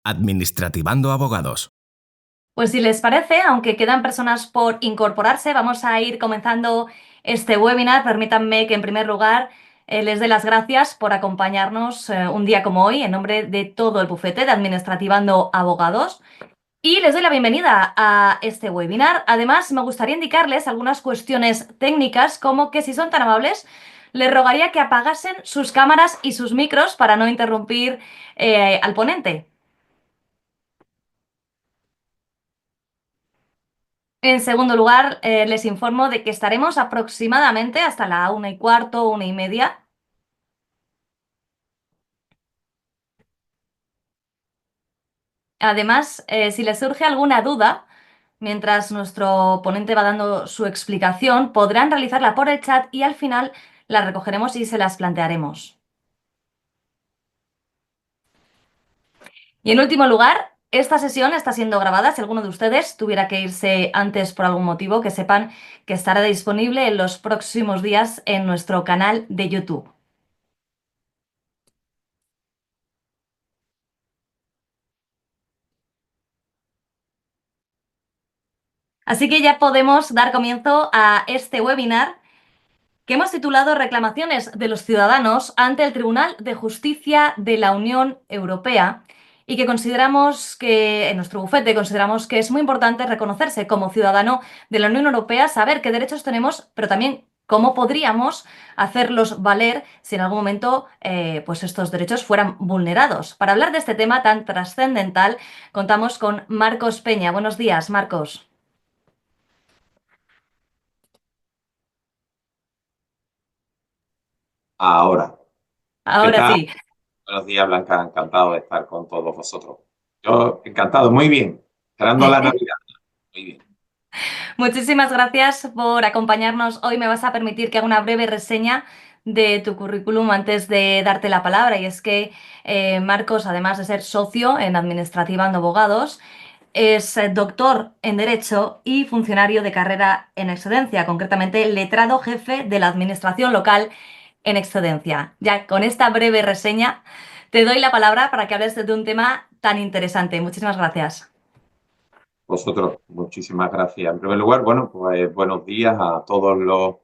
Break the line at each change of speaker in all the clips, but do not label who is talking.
Administrativando Abogados.
Pues si les parece, aunque quedan personas por incorporarse, vamos a ir comenzando este webinar. Permítanme que en primer lugar les dé las gracias por acompañarnos un día como hoy en nombre de todo el bufete de Administrativando Abogados. Y les doy la bienvenida a este webinar. Además, me gustaría indicarles algunas cuestiones técnicas, como que si son tan amables, les rogaría que apagasen sus cámaras y sus micros para no interrumpir al ponente. En segundo lugar, les informo de que estaremos aproximadamente hasta la 1:15, 1:30. Además, si les surge alguna duda, mientras nuestro ponente va dando su explicación, podrán realizarla por el chat y al final las recogeremos y se las plantearemos. Y en último lugar, esta sesión está siendo grabada. Si alguno de ustedes tuviera que irse antes por algún motivo, que sepan que estará disponible en los próximos días en nuestro canal de YouTube. Así que ya podemos dar comienzo a este webinar que hemos titulado Reclamaciones de los ciudadanos ante el Tribunal de Justicia de la Unión Europea y que consideramos que, en nuestro bufete, consideramos que es muy importante reconocerse como ciudadano de la Unión Europea, saber qué derechos tenemos, pero también cómo podríamos hacerlos valer si en algún momento pues estos derechos fueran vulnerados. Para hablar de este tema tan trascendental, contamos con Marcos Peña. Buenos días, Marcos.
Ahora, ¿qué
Ahora
tal?
sí.
Buenos días, Blanca. Encantado de estar con todos vosotros. Yo, encantado, muy bien. Esperando la Navidad. Muy bien.
Muchísimas gracias por acompañarnos. Hoy me vas a permitir que haga una breve reseña de tu currículum antes de darte la palabra. Y es que Marcos, además de ser socio en Administrativando Abogados, es doctor en Derecho y funcionario de carrera en excedencia, concretamente letrado jefe de la Administración local en excedencia. Ya con esta breve reseña te doy la palabra para que hables de un tema tan interesante. Muchísimas gracias.
Vosotros, muchísimas gracias. En primer lugar, bueno, pues buenos días a todos los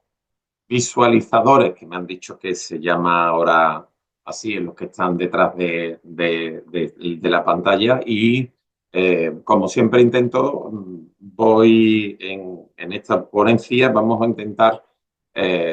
visualizadores que me han dicho que se llama ahora así, en los que están detrás de la pantalla. Y como siempre intento, voy en esta ponencia, vamos a intentar,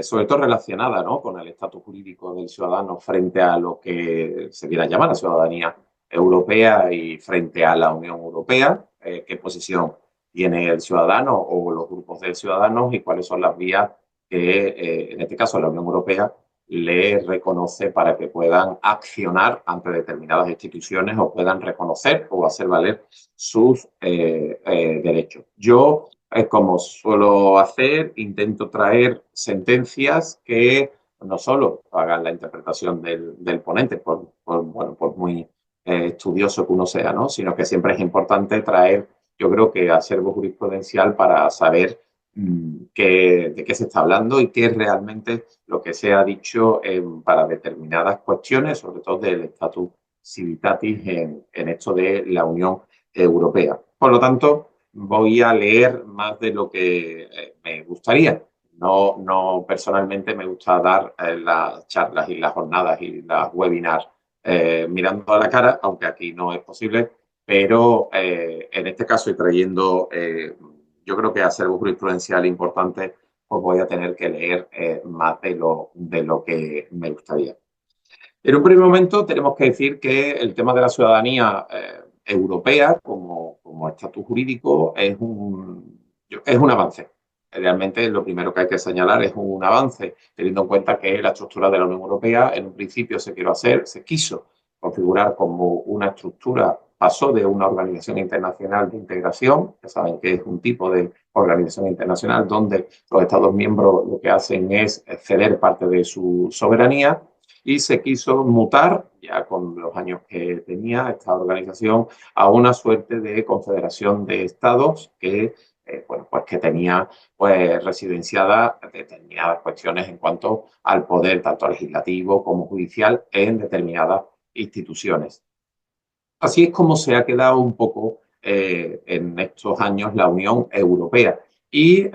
sobre todo relacionada, ¿no?, con el estatus jurídico del ciudadano frente a lo que se quiera llamar la ciudadanía europea y frente a la Unión Europea, qué posición tiene el ciudadano o los grupos de ciudadanos y cuáles son las vías que, en este caso, la Unión Europea le reconoce para que puedan accionar ante determinadas instituciones o puedan reconocer o hacer valer sus derechos. Yo, como suelo hacer, intento traer sentencias que no solo hagan la interpretación del ponente, bueno, por muy estudioso que uno sea, ¿no?, sino que siempre es importante traer, yo creo que acervo jurisprudencial para saber de qué se está hablando y qué es realmente lo que se ha dicho para determinadas cuestiones, sobre todo del estatus civitatis en esto de la Unión Europea. Por lo tanto, voy a leer más de lo que me gustaría. No personalmente me gusta dar las charlas y las jornadas y las webinars mirando a la cara, aunque aquí no es posible, pero en este caso y trayendo, yo creo que acervo jurisprudencial importante, pues voy a tener que leer más de lo que me gustaría. En un primer momento tenemos que decir que el tema de la ciudadanía europea como estatus jurídico es un avance. Realmente lo primero que hay que señalar es un avance, teniendo en cuenta que la estructura de la Unión Europea en un principio se quiso configurar como una estructura, pasó de una organización internacional de integración, ya saben que es un tipo de organización internacional donde los Estados miembros lo que hacen es ceder parte de su soberanía, y se quiso mutar, ya con los años que tenía esta organización, a una suerte de confederación de estados que, bueno, pues que tenía pues residenciadas determinadas cuestiones en cuanto al poder tanto legislativo como judicial en determinadas instituciones. Así es como se ha quedado un poco en estos años la Unión Europea. Y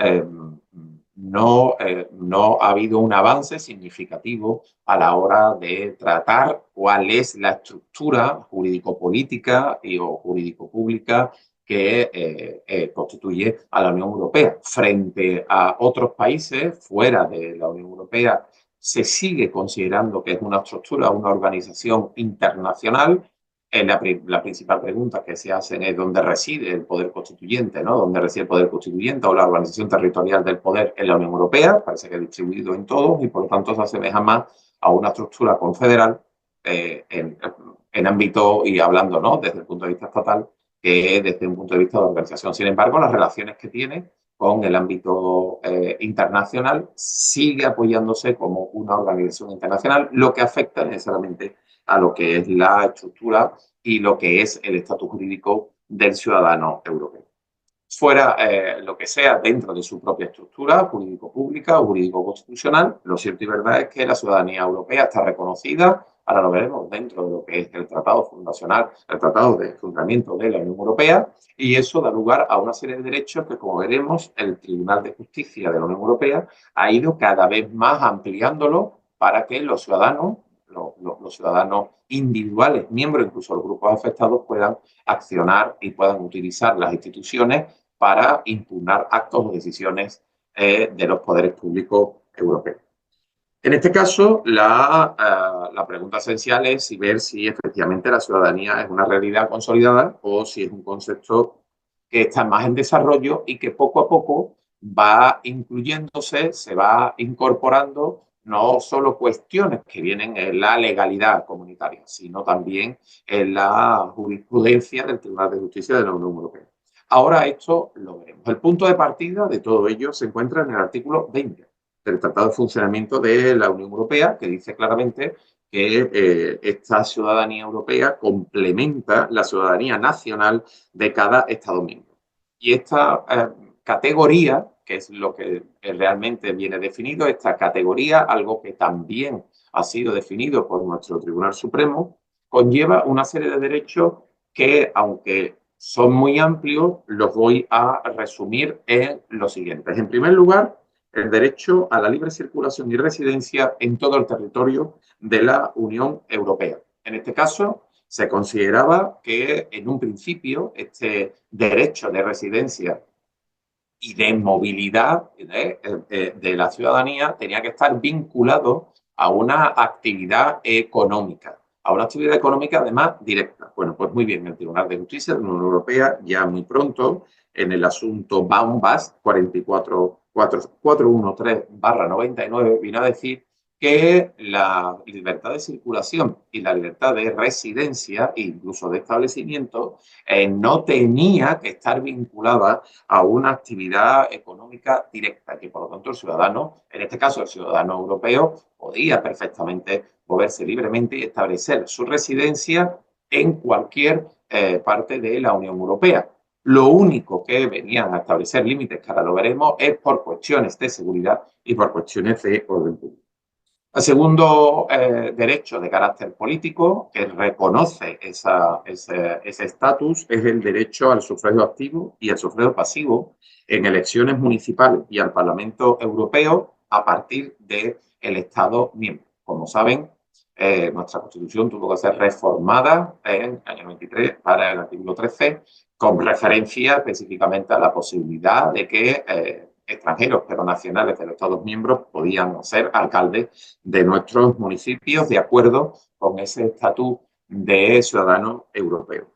no ha habido un avance significativo a la hora de tratar cuál es la estructura jurídico-política o jurídico-pública que constituye a la Unión Europea. Frente a otros países fuera de la Unión Europea, se sigue considerando que es una estructura, una organización internacional. La principal pregunta que se hacen es dónde reside el poder constituyente, ¿no? ¿Dónde reside el poder constituyente o la organización territorial del poder en la Unión Europea? Parece que es distribuido en todos y por lo tanto se asemeja más a una estructura confederal en ámbito y hablando, ¿no? Desde el punto de vista estatal que desde un punto de vista de organización. Sin embargo, las relaciones que tiene con el ámbito internacional sigue apoyándose como una organización internacional, lo que afecta necesariamente a lo que es la estructura y lo que es el estatus jurídico del ciudadano europeo. Fuera lo que sea dentro de su propia estructura jurídico-pública o jurídico-constitucional, lo cierto y verdad es que la ciudadanía europea está reconocida, ahora lo veremos, dentro de lo que es el Tratado Fundacional, el Tratado de Funcionamiento de la Unión Europea, y eso da lugar a una serie de derechos que, como veremos, el Tribunal de Justicia de la Unión Europea ha ido cada vez más ampliándolo para que los ciudadanos, los ciudadanos individuales, miembros, incluso los grupos afectados, puedan accionar y puedan utilizar las instituciones para impugnar actos o decisiones de los poderes públicos europeos. En este caso, la pregunta esencial es ver si efectivamente la ciudadanía es una realidad consolidada o si es un concepto que está más en desarrollo y que poco a poco va incluyéndose, se va incorporando no solo cuestiones que vienen en la legalidad comunitaria, sino también en la jurisprudencia del Tribunal de Justicia de la Unión Europea. Ahora esto lo veremos. El punto de partida de todo ello se encuentra en el artículo 20 del Tratado de Funcionamiento de la Unión Europea, que dice claramente que esta ciudadanía europea complementa la ciudadanía nacional de cada Estado miembro. Y esta categoría, que es lo que realmente viene definido, esta categoría, algo que también ha sido definido por nuestro Tribunal Supremo, conlleva una serie de derechos que, aunque son muy amplios, los voy a resumir en lo siguiente. En primer lugar, el derecho a la libre circulación y residencia en todo el territorio de la Unión Europea. En este caso, se consideraba que en un principio este derecho de residencia y de movilidad de la ciudadanía tenía que estar vinculado a una actividad económica, a una actividad económica además directa. Bueno, pues muy bien, el Tribunal de Justicia de la Unión Europea ya muy pronto en el asunto Baumbast 414/99 vino a decir que la libertad de circulación y la libertad de residencia e incluso de establecimiento no tenía que estar vinculada a una actividad económica directa, que por lo tanto el ciudadano, en este caso el ciudadano europeo, podía perfectamente moverse libremente y establecer su residencia en cualquier parte de la Unión Europea. Lo único que venían a establecer límites, que ahora lo veremos, es por cuestiones de seguridad y por cuestiones de orden público. El segundo derecho de carácter político que reconoce ese estatus es el derecho al sufragio activo y al sufragio pasivo en elecciones municipales y al Parlamento Europeo a partir del Estado miembro. Como saben, nuestra Constitución tuvo que ser reformada en el año 23 para el artículo 13 con referencia específicamente a la posibilidad de que extranjeros, pero nacionales de los Estados miembros, podían ser alcaldes de nuestros municipios de acuerdo con ese estatus de ciudadano europeo.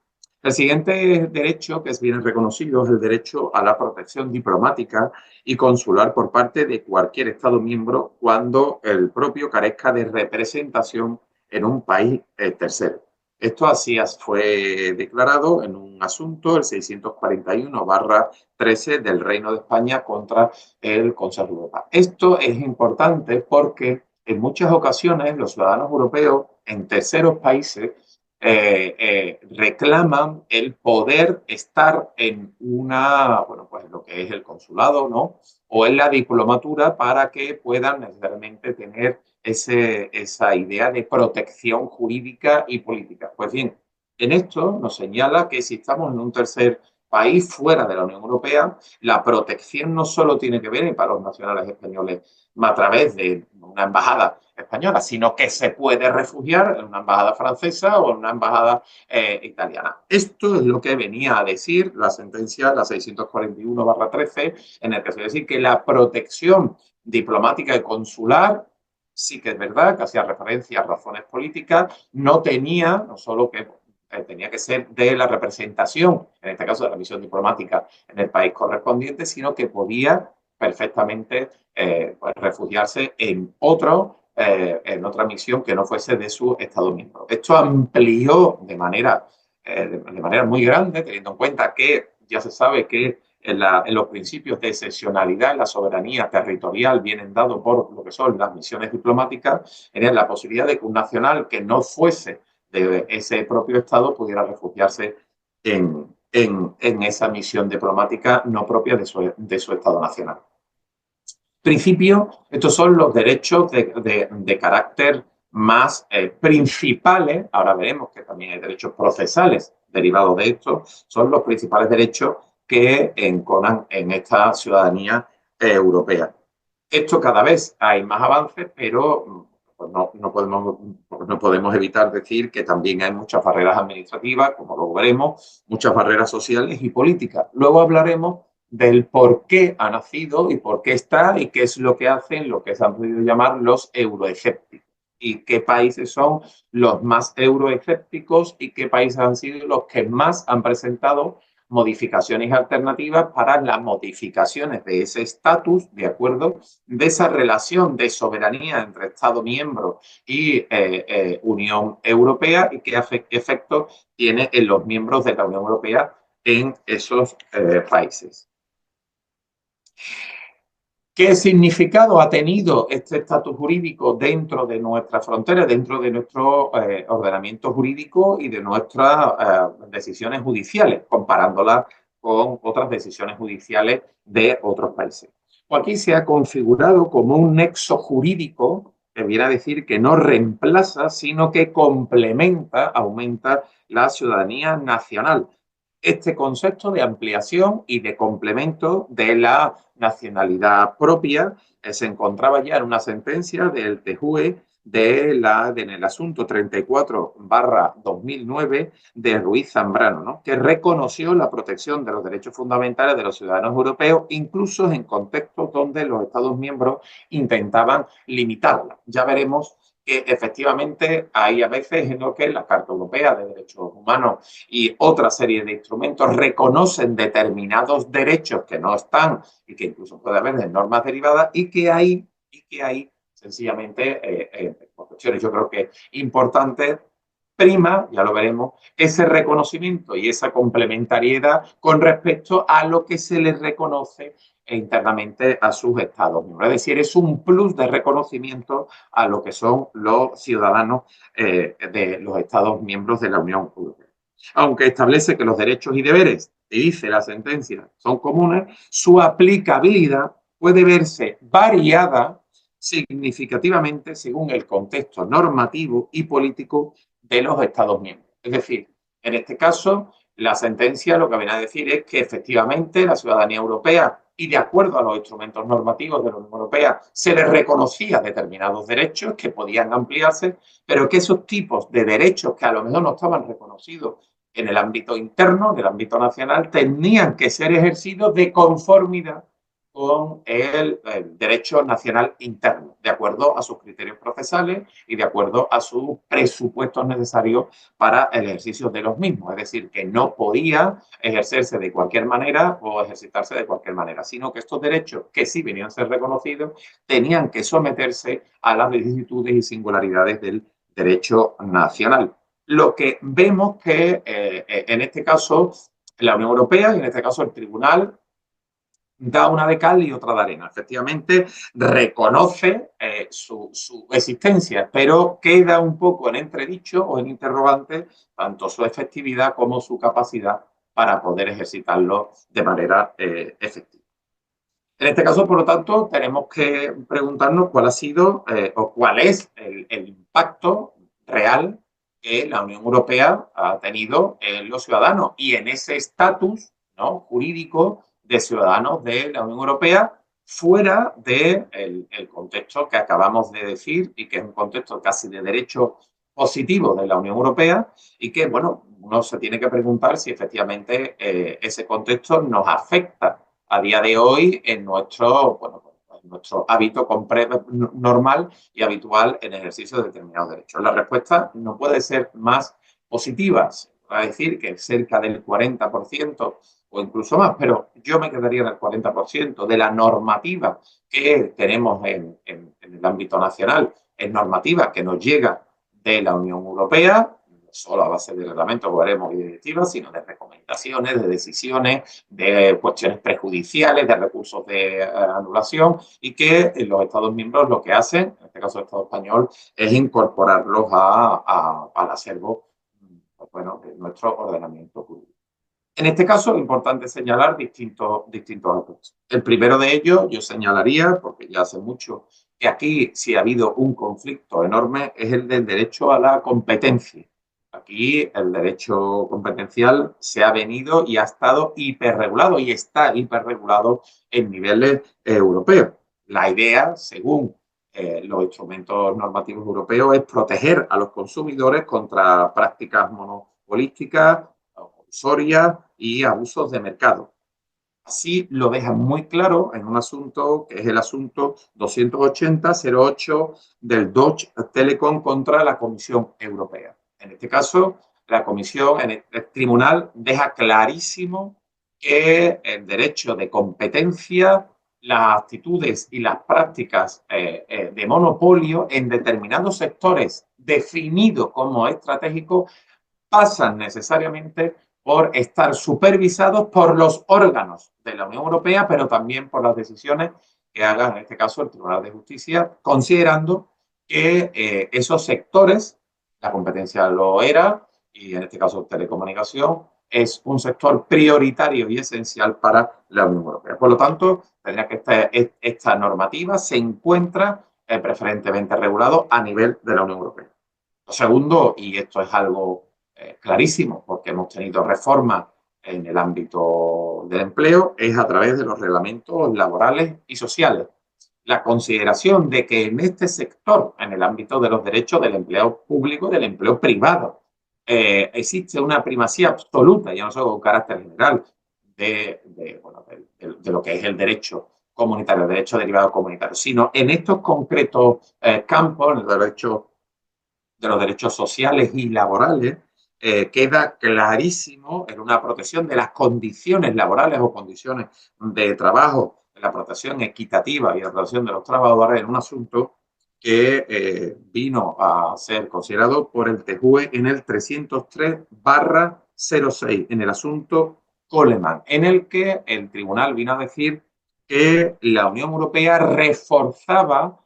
El siguiente derecho que es bien reconocido es el derecho a la protección diplomática y consular por parte de cualquier Estado miembro cuando el propio carezca de representación en un país tercero. Esto así fue declarado en un asunto, el 641/13 del Reino de España contra el Consejo de Europa. Esto es importante porque en muchas ocasiones los ciudadanos europeos en terceros países reclaman el poder estar en bueno, pues lo que es el consulado, ¿no? O en la diplomatura para que puedan necesariamente tener esa idea de protección jurídica y política. Pues bien, En esto nos señala que si estamos en un tercer país fuera de la Unión Europea, la protección no solo tiene que ver para los nacionales españoles a través de una embajada española, sino que se puede refugiar en una embajada francesa o en una embajada italiana. Esto es lo que venía a decir la sentencia, la 641/13, en el que se decir que la protección diplomática y consular sí que es verdad que hacía referencia a razones políticas, no tenía, no solo que tenía que ser de la representación, en este caso de la misión diplomática en el país correspondiente, sino que podía perfectamente pues, refugiarse en otra misión que no fuese de su Estado miembro. Esto amplió de manera muy grande, teniendo en cuenta que ya se sabe que en los principios de excepcionalidad y la soberanía territorial vienen dados por lo que son las misiones diplomáticas, era la posibilidad de que un nacional que no fuese de ese propio Estado pudiera refugiarse en esa misión diplomática no propia de su Estado nacional. Principio, estos son los derechos de carácter más principales, ahora veremos que también hay derechos procesales derivados de esto, son los principales derechos que enconan en esta ciudadanía europea. Esto cada vez hay más avances, pero pues no podemos evitar decir que también hay muchas barreras administrativas, como lo veremos, muchas barreras sociales y políticas. Luego hablaremos del por qué ha nacido y por qué está y qué es lo que hacen lo que se han podido llamar los euroescépticos y qué países son los más euroescépticos y qué países han sido los que más han presentado modificaciones alternativas para las modificaciones de ese estatus, de acuerdo, de esa relación de soberanía entre Estado miembro y Unión Europea y qué efecto tiene en los miembros de la Unión Europea en esos países. ¿Qué significado ha tenido este estatus jurídico dentro de nuestras fronteras, dentro de nuestro ordenamiento jurídico y de nuestras decisiones judiciales, comparándolas con otras decisiones judiciales de otros países? Pues aquí se ha configurado como un nexo jurídico que viene a decir que no reemplaza, sino que complementa, aumenta la ciudadanía nacional. Este concepto de ampliación y de complemento de la nacionalidad propia se encontraba ya en una sentencia del TJUE en el asunto 34/2009 de Ruiz Zambrano, ¿no? Que reconoció la protección de los derechos fundamentales de los ciudadanos europeos, incluso en contextos donde los Estados miembros intentaban limitarla. Ya veremos que efectivamente hay a veces en lo que la Carta Europea de Derechos Humanos y otra serie de instrumentos reconocen determinados derechos que no están y que incluso puede haber de normas derivadas y que hay sencillamente por cuestiones yo creo que importantes prima, ya lo veremos, ese reconocimiento y esa complementariedad con respecto a lo que se les reconoce internamente a sus estados miembros. Es decir, es un plus de reconocimiento a lo que son los ciudadanos de los estados miembros de la Unión Europea. Aunque establece que los derechos y deberes, y dice la sentencia, son comunes, su aplicabilidad puede verse variada significativamente según el contexto normativo y político de los Estados miembros. Es decir, en este caso, la sentencia lo que viene a decir es que efectivamente la ciudadanía europea y de acuerdo a los instrumentos normativos de la Unión Europea se les reconocía determinados derechos que podían ampliarse, pero que esos tipos de derechos que a lo mejor no estaban reconocidos en el ámbito interno, en el ámbito nacional, tenían que ser ejercidos de conformidad con el derecho nacional interno, de acuerdo a sus criterios procesales y de acuerdo a sus presupuestos necesarios para el ejercicio de los mismos. Es decir, que no podía ejercerse de cualquier manera o ejercitarse de cualquier manera, sino que estos derechos, que sí venían a ser reconocidos, tenían que someterse a las vicisitudes y singularidades del derecho nacional. Lo que vemos que en este caso la Unión Europea y en este caso el Tribunal da una de cal y otra de arena. Efectivamente, reconoce su existencia, pero queda un poco en entredicho o en interrogante tanto su efectividad como su capacidad para poder ejercitarlo de manera efectiva. En este caso, por lo tanto, tenemos que preguntarnos cuál ha sido o cuál es el impacto real que la Unión Europea ha tenido en los ciudadanos y en ese estatus, ¿no?, jurídico de ciudadanos de la Unión Europea fuera del el contexto que acabamos de decir y que es un contexto casi de derecho positivo de la Unión Europea y que, bueno, uno se tiene que preguntar si efectivamente ese contexto nos afecta a día de hoy en nuestro, bueno, en nuestro hábito normal y habitual en ejercicio de determinados derechos. La respuesta no puede ser más positiva, va a decir que cerca del 40% o incluso más, pero yo me quedaría en el 40% de la normativa que tenemos en el ámbito nacional, es normativa que nos llega de la Unión Europea, no solo a base de reglamentos, baremos y directivas, sino de recomendaciones, de decisiones, de cuestiones prejudiciales, de recursos de anulación, y que los Estados miembros lo que hacen, en este caso el Estado español, es incorporarlos al acervo, pues bueno, de nuestro ordenamiento jurídico. En este caso es importante señalar distintos aspectos. El primero de ellos yo señalaría, porque ya hace mucho que aquí sí ha habido un conflicto enorme, es el del derecho a la competencia. Aquí el derecho competencial se ha venido y ha estado hiperregulado y está hiperregulado en niveles europeos. La idea, según los instrumentos normativos europeos, es proteger a los consumidores contra prácticas monopolísticas, compulsorias y abusos de mercado. Así lo deja muy claro en un asunto que es el asunto 280-08 del Deutsche Telekom contra la Comisión Europea. En este caso, la Comisión, en el tribunal, deja clarísimo que el derecho de competencia, las actitudes y las prácticas de monopolio en determinados sectores definidos como estratégicos pasan necesariamente por estar supervisados por los órganos de la Unión Europea, pero también por las decisiones que haga, en este caso, el Tribunal de Justicia, considerando que esos sectores, la competencia lo era, y en este caso telecomunicación, es un sector prioritario y esencial para la Unión Europea. Por lo tanto, tendría que esta normativa se encuentra preferentemente regulado a nivel de la Unión Europea. Lo segundo, y esto es algo clarísimo, porque hemos tenido reformas en el ámbito del empleo, es a través de los reglamentos laborales y sociales. La consideración de que en este sector, en el ámbito de los derechos del empleo público y del empleo privado, existe una primacía absoluta, ya no solo con carácter general, bueno, de lo que es el derecho comunitario, el derecho derivado comunitario, sino en estos concretos campos, en el derecho de los derechos sociales y laborales, queda clarísimo en una protección de las condiciones laborales o condiciones de trabajo, en la protección equitativa y la protección de los trabajadores en un asunto que vino a ser considerado por el TJUE en el 303/06, en el asunto Coleman, en el que el tribunal vino a decir que la Unión Europea reforzaba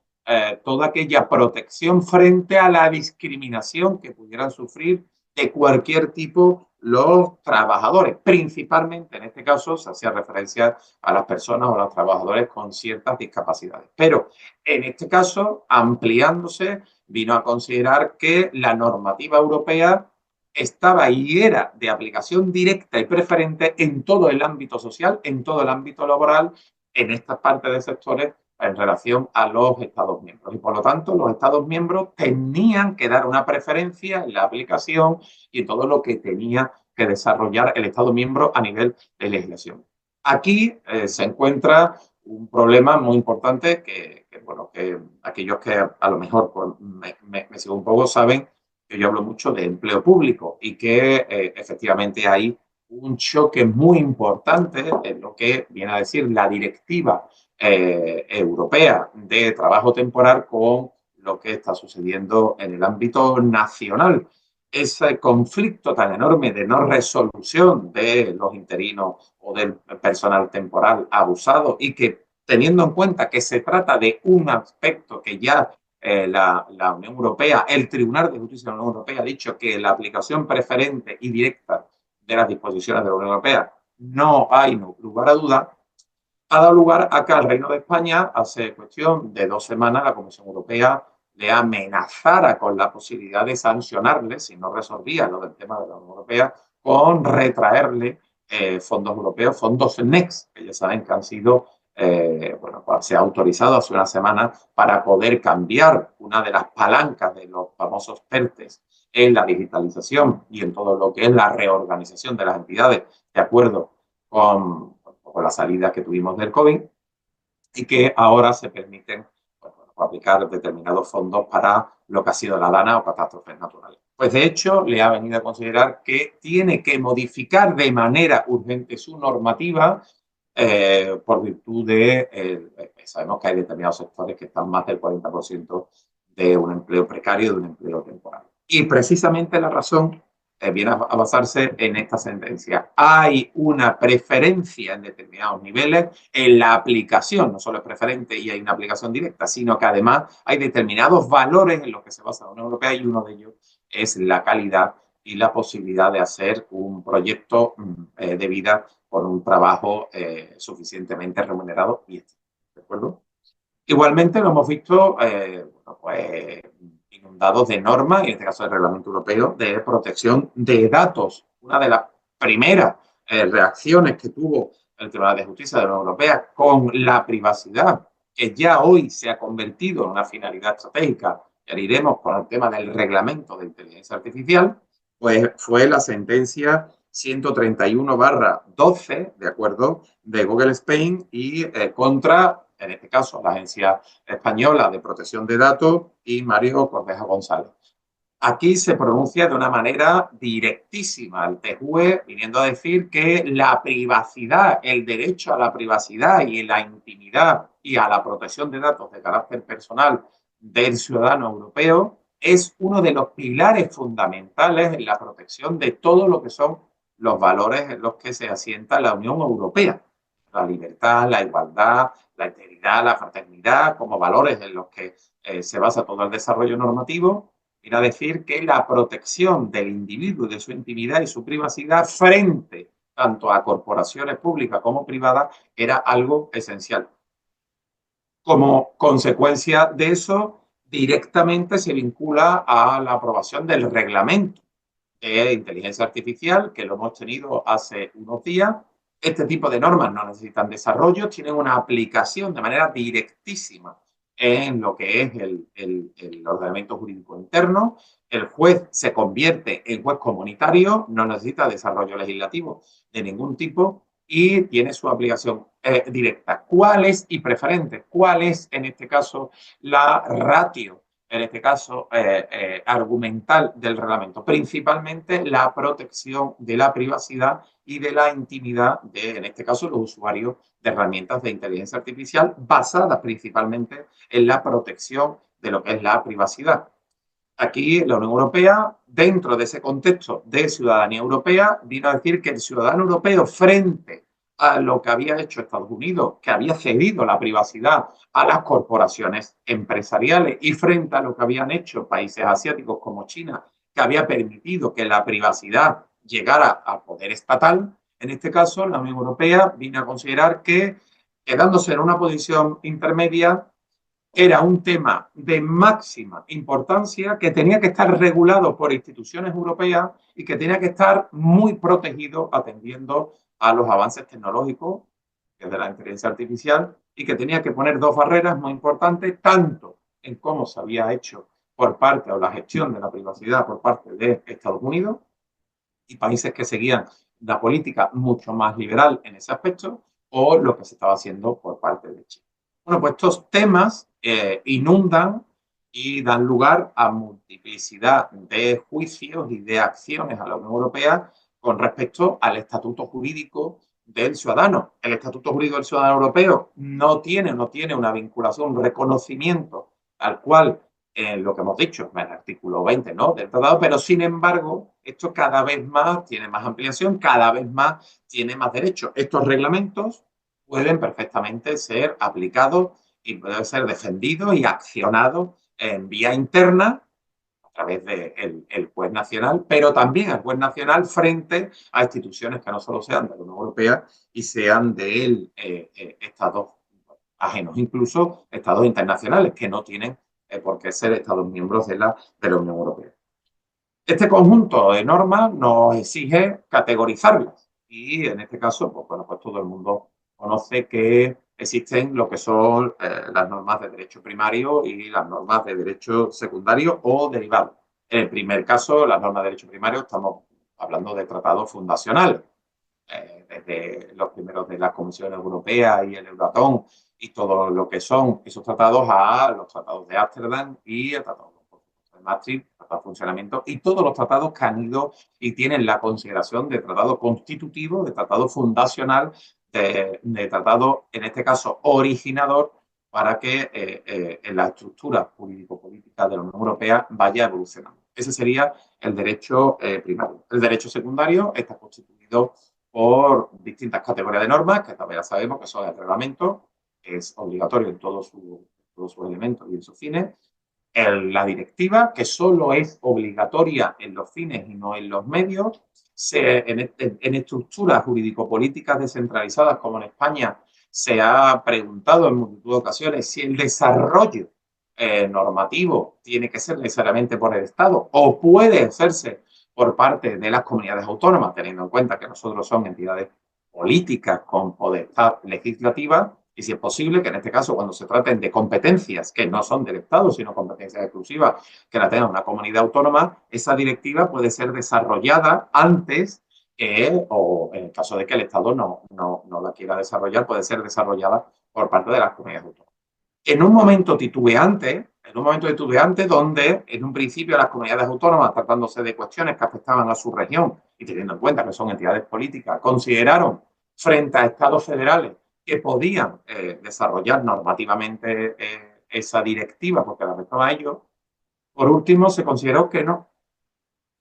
toda aquella protección frente a la discriminación que pudieran sufrir de cualquier tipo los trabajadores. Principalmente, en este caso, se hacía referencia a las personas o a los trabajadores con ciertas discapacidades. Pero, en este caso, ampliándose, vino a considerar que la normativa europea estaba y era de aplicación directa y preferente en todo el ámbito social, en todo el ámbito laboral, en estas partes de sectores en relación a los Estados miembros. Y por lo tanto, los Estados miembros tenían que dar una preferencia en la aplicación y en todo lo que tenía que desarrollar el Estado miembro a nivel de legislación. Aquí se encuentra un problema muy importante bueno, que aquellos que a lo mejor pues, me siguen un poco saben que yo hablo mucho de empleo público y que efectivamente hay un choque muy importante en lo que viene a decir la directiva europea de trabajo temporal con lo que está sucediendo en el ámbito nacional. Ese conflicto tan enorme de no resolución de los interinos o del personal temporal abusado y que teniendo en cuenta que se trata de un aspecto que ya la Unión Europea, el Tribunal de Justicia de la Unión Europea ha dicho que la aplicación preferente y directa de las disposiciones de la Unión Europea no hay lugar a duda, ha dado lugar a que al Reino de España, hace cuestión de 2 semanas, la Comisión Europea le amenazara con la posibilidad de sancionarle si no resolvía lo del tema de la Unión Europea, con retraerle fondos europeos, fondos Next, que ya saben que han sido, bueno, pues se ha autorizado hace una semana para poder cambiar una de las palancas de los famosos PERTES en la digitalización y en todo lo que es la reorganización de las entidades de acuerdo con la salida que tuvimos del COVID y que ahora se permiten aplicar determinados fondos para lo que ha sido la DANA o catástrofes naturales. Pues de hecho le ha venido a considerar que tiene que modificar de manera urgente su normativa por virtud de, sabemos que hay determinados sectores que están más del 40% de un empleo precario, de un empleo temporal. Y precisamente la razón viene a basarse en esta sentencia. Hay una preferencia en determinados niveles en la aplicación, no solo es preferente y hay una aplicación directa, sino que además hay determinados valores en los que se basa la Unión Europea y uno de ellos es la calidad y la posibilidad de hacer un proyecto de vida con un trabajo suficientemente remunerado y ético. ¿De acuerdo? Igualmente lo hemos visto bueno, pues, inundados de normas, y en este caso el Reglamento Europeo, de protección de datos. Una de las primeras reacciones que tuvo el Tribunal de Justicia de la Unión Europea con la privacidad, que ya hoy se ha convertido en una finalidad estratégica, ya iremos con el tema del reglamento de inteligencia artificial, pues fue la sentencia 131/12, de acuerdo, de Google Spain y contra, en este caso, la Agencia Española de Protección de Datos y Mario Corbeja González. Aquí se pronuncia de una manera directísima el TJUE, viniendo a decir que la privacidad, el derecho a la privacidad y la intimidad y a la protección de datos de carácter personal del ciudadano europeo es uno de los pilares fundamentales en la protección de todo lo que son los valores en los que se asienta la Unión Europea. La libertad, la igualdad, la integridad, la fraternidad, como valores en los que se basa todo el desarrollo normativo. Era decir que la protección del individuo, de su intimidad y su privacidad frente tanto a corporaciones públicas como privadas era algo esencial. Como consecuencia de eso, directamente se vincula a la aprobación del reglamento de inteligencia artificial, que lo hemos tenido hace unos días. Este tipo de normas no necesitan desarrollo, tienen una aplicación de manera directísima en lo que es el ordenamiento jurídico interno. El juez se convierte en juez comunitario, no necesita desarrollo legislativo de ningún tipo y tiene su aplicación directa. ¿Cuál es y preferente? ¿Cuál es, en este caso, la ratio, en este caso, argumental del reglamento? Principalmente la protección de la privacidad y de la intimidad de, en este caso, los usuarios de herramientas de inteligencia artificial basadas principalmente en la protección de lo que es la privacidad. Aquí la Unión Europea, dentro de ese contexto de ciudadanía europea, vino a decir que el ciudadano europeo, frente a lo que había hecho Estados Unidos, que había cedido la privacidad a las corporaciones empresariales, y frente a lo que habían hecho países asiáticos como China, que había permitido que la privacidad llegara al poder estatal, en este caso la Unión Europea vino a considerar que, quedándose en una posición intermedia, era un tema de máxima importancia que tenía que estar regulado por instituciones europeas y que tenía que estar muy protegido atendiendo a los avances tecnológicos de la inteligencia artificial y que tenía que poner dos barreras muy importantes, tanto en cómo se había hecho por parte o la gestión de la privacidad por parte de Estados Unidos y países que seguían la política mucho más liberal en ese aspecto, o lo que se estaba haciendo por parte de China. Bueno, pues estos temas inundan y dan lugar a multiplicidad de juicios y de acciones a la Unión Europea con respecto al estatuto jurídico del ciudadano. El estatuto jurídico del ciudadano europeo no tiene una vinculación, un reconocimiento al cual lo que hemos dicho, en el artículo 20, ¿no?, del tratado, pero sin embargo, esto cada vez más tiene más ampliación, cada vez más tiene más derechos. Estos reglamentos pueden perfectamente ser aplicados y pueden ser defendidos y accionados en vía interna a través del juez nacional, pero también al juez nacional frente a instituciones que no solo sean de la Unión Europea y sean de estados ajenos, incluso estados internacionales que no tienen por qué ser Estados miembros de la Unión Europea. Este conjunto de normas nos exige categorizarlas y en este caso, pues bueno, pues todo el mundo conoce que existen lo que son las normas de derecho primario y las normas de derecho secundario o derivado. En el primer caso, las normas de derecho primario, estamos hablando de tratados fundacionales, desde los primeros de la Comisión Europea y el Euratom y todo lo que son esos tratados a los tratados de Ámsterdam y el tratado de Maastricht, tratado de funcionamiento y todos los tratados que han ido y tienen la consideración de tratado constitutivo, de tratado fundacional, de tratado, en este caso, originador para que en la estructura jurídico-política de la Unión Europea vaya evolucionando. Ese sería el derecho primario. El derecho secundario está constituido por distintas categorías de normas, que también ya sabemos que son el reglamento, que es obligatorio en todos sus elementos y en sus fines, la directiva, que solo es obligatoria en los fines y no en los medios, en estructuras jurídico-políticas descentralizadas como en España se ha preguntado en multitud de ocasiones si el desarrollo normativo tiene que ser necesariamente por el Estado o puede hacerse por parte de las comunidades autónomas, teniendo en cuenta que nosotros somos entidades políticas con potestad legislativa, y si es posible que en este caso, cuando se traten de competencias que no son del Estado, sino competencias exclusivas que la tenga una comunidad autónoma, esa directiva puede ser desarrollada antes o en el caso de que el Estado no la quiera desarrollar, puede ser desarrollada por parte de las comunidades autónomas. En un momento titubeante donde en un principio las comunidades autónomas, tratándose de cuestiones que afectaban a su región y teniendo en cuenta que son entidades políticas, consideraron frente a estados federales que podían desarrollar normativamente esa directiva porque la afectaba a ellos. Por último, se consideró que no,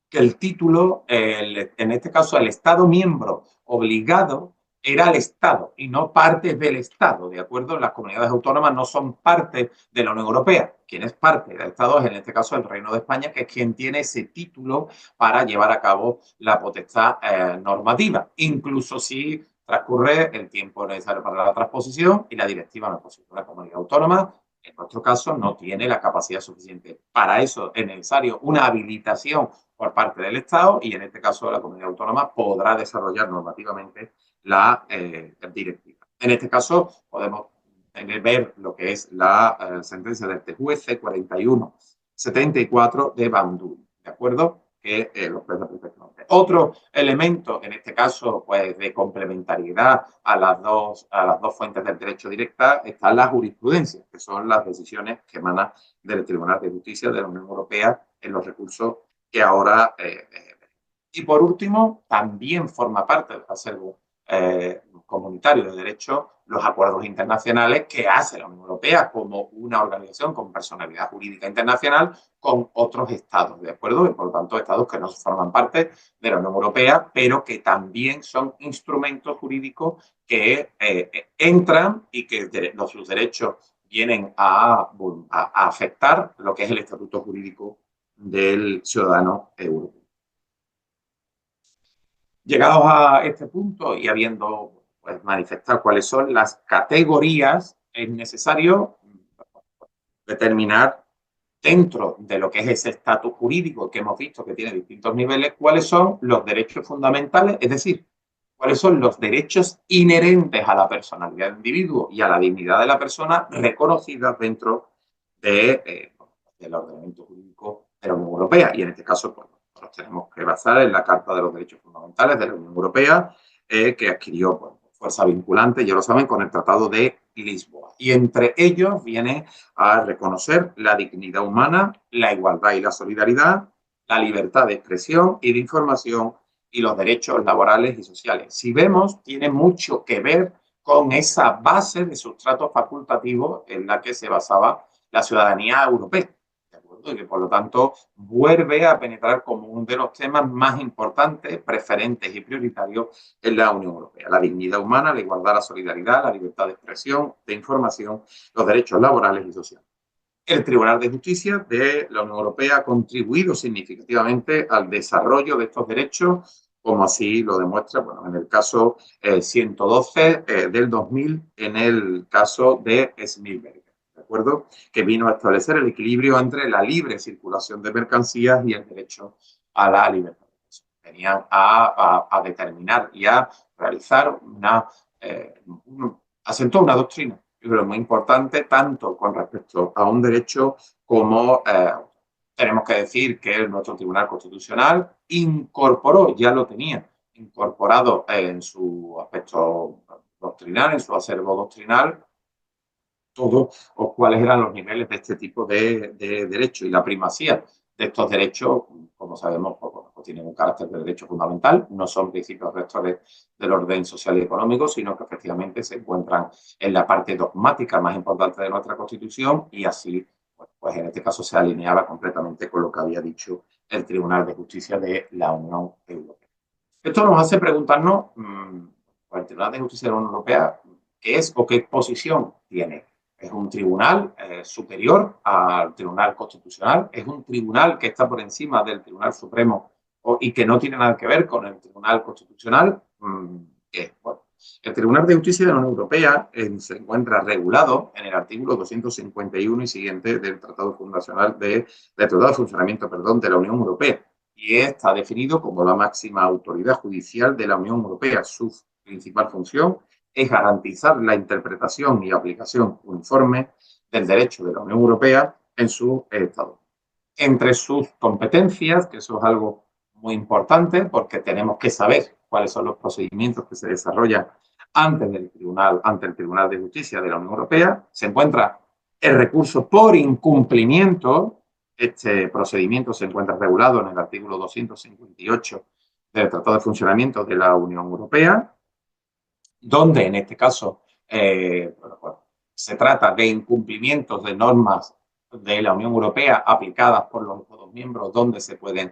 que el título, en este caso el Estado miembro obligado, era el Estado y no parte del Estado, ¿de acuerdo? Las comunidades autónomas no son parte de la Unión Europea. Quien es parte del Estado es, en este caso, el Reino de España, que es quien tiene ese título para llevar a cabo la potestad normativa, incluso si transcurre el tiempo necesario para la transposición y la directiva no es posible. La comunidad autónoma, en nuestro caso, no tiene la capacidad suficiente. Para eso es necesario una habilitación por parte del Estado y, en este caso, la comunidad autónoma podrá desarrollar normativamente la directiva. En este caso, podemos ver lo que es la sentencia del TJUE C4174 de Bandung, ¿de acuerdo? Que lo expresa perfectamente. Otro elemento, en este caso, pues de complementariedad a las dos fuentes del derecho directa, está la jurisprudencia, que son las decisiones que emanan del Tribunal de Justicia de la Unión Europea en los recursos que ahora... y por último, también forma parte del acervo comunitario de derecho los acuerdos internacionales que hace la Unión Europea como una organización con personalidad jurídica internacional con otros estados, ¿de acuerdo? Y por lo tanto, estados que no forman parte de la Unión Europea, pero que también son instrumentos jurídicos que entran y que sus derechos vienen a afectar lo que es el estatuto jurídico del ciudadano europeo. Llegados a este punto y habiendo pues, manifestado cuáles son las categorías, es necesario determinar dentro de lo que es ese estatus jurídico que hemos visto que tiene distintos niveles, cuáles son los derechos fundamentales, es decir, cuáles son los derechos inherentes a la personalidad del individuo y a la dignidad de la persona reconocidas dentro del ordenamiento jurídico de la Unión Europea. Y en este caso, pues, nos tenemos que basar en la Carta de los Derechos Fundamentales de la Unión Europea, que adquirió pues, fuerza vinculante, ya lo saben, con el Tratado de Lisboa. Y entre ellos viene a reconocer la dignidad humana, la igualdad y la solidaridad, la libertad de expresión y de información y los derechos laborales y sociales. Si vemos, tiene mucho que ver con esa base de sustrato facultativo en la que se basaba la ciudadanía europea. Y que por lo tanto vuelve a penetrar como uno de los temas más importantes, preferentes y prioritarios en la Unión Europea. La dignidad humana, la igualdad, la solidaridad, la libertad de expresión, de información, los derechos laborales y sociales. El Tribunal de Justicia de la Unión Europea ha contribuido significativamente al desarrollo de estos derechos, como así lo demuestra bueno, en el caso 112 del 2000, en el caso de Smilberger. acuerdo? Que vino a establecer el equilibrio entre la libre circulación de mercancías y el derecho a la libertad. Venían a determinar y a realizar asentó una doctrina, yo creo, muy importante, tanto con respecto a un derecho como tenemos que decir que nuestro Tribunal Constitucional incorporó, ya lo tenía incorporado en su aspecto doctrinal, en su acervo doctrinal, todo o cuáles eran los niveles de este tipo de derechos y la primacía de estos derechos, como sabemos, pues tienen un carácter de derecho fundamental, no son principios rectores del orden social y económico, sino que efectivamente se encuentran en la parte dogmática más importante de nuestra Constitución y así, pues en este caso se alineaba completamente con lo que había dicho el Tribunal de Justicia de la Unión Europea. Esto nos hace preguntarnos, el Tribunal de Justicia de la Unión Europea, ¿qué es o qué posición tiene? ¿Es un tribunal superior al Tribunal Constitucional? ¿Es un tribunal que está por encima del Tribunal Supremo y que no tiene nada que ver con el Tribunal Constitucional? Bueno, el Tribunal de Justicia de la Unión Europea se encuentra regulado en el artículo 251 y siguiente del Tratado Fundacional del Tratado de Funcionamiento, de la Unión Europea, y está definido como la máxima autoridad judicial de la Unión Europea. Su principal función es garantizar la interpretación y aplicación uniforme del derecho de la Unión Europea en su Estado. Entre sus competencias, que eso es algo muy importante porque tenemos que saber cuáles son los procedimientos que se desarrollan ante el Tribunal de Justicia de la Unión Europea, se encuentra el recurso por incumplimiento. Este procedimiento se encuentra regulado en el artículo 258 del Tratado de Funcionamiento de la Unión Europea, donde en este caso se trata de incumplimientos de normas de la Unión Europea aplicadas por los Estados miembros, donde se pueden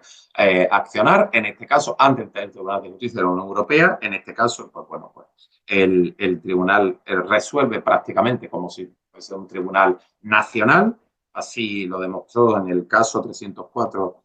accionar, en este caso ante el Tribunal de Justicia de la Unión Europea. En este caso, el tribunal resuelve prácticamente como si fuese un tribunal nacional. Así lo demostró en el caso 304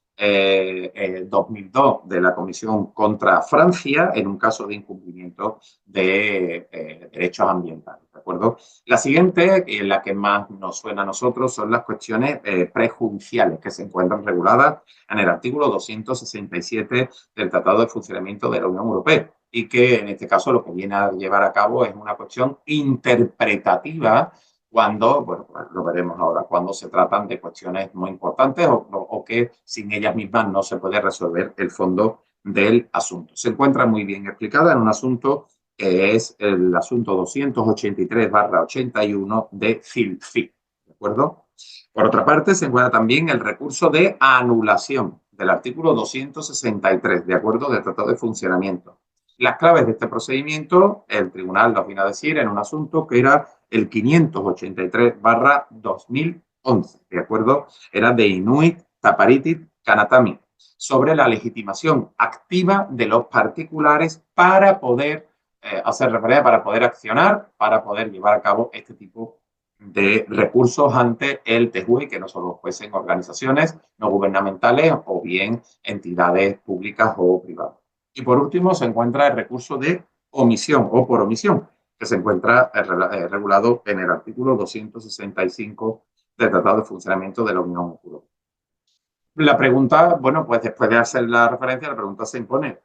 2002 de la Comisión contra Francia, en un caso de incumplimiento de derechos ambientales. ¿De acuerdo? La siguiente, la que más nos suena a nosotros, son las cuestiones prejudiciales, que se encuentran reguladas en el artículo 267 del Tratado de Funcionamiento de la Unión Europea, y que en este caso lo que viene a llevar a cabo es una cuestión interpretativa cuando, bueno, pues lo veremos ahora, cuando se tratan de cuestiones muy importantes o que sin ellas mismas no se puede resolver el fondo del asunto. Se encuentra muy bien explicada en un asunto que es el asunto 283/81 de CILFI, ¿de acuerdo? Por otra parte, se encuentra también el recurso de anulación del artículo 263, ¿de acuerdo?, del Tratado de Funcionamiento. Las claves de este procedimiento, el tribunal nos viene a decir en un asunto que era el 583/2011, ¿de acuerdo? Era de Inuit Taparitit Kanatami, sobre la legitimación activa de los particulares para poder hacer referencia, para poder accionar, para poder llevar a cabo este tipo de recursos ante el TJUE, que no solo fuesen organizaciones no gubernamentales o bien entidades públicas o privadas. Y por último se encuentra el recurso de omisión o por omisión, que se encuentra regulado en el artículo 265 del Tratado de Funcionamiento de la Unión Europea. La pregunta, bueno, pues después de hacer la referencia, la pregunta se impone: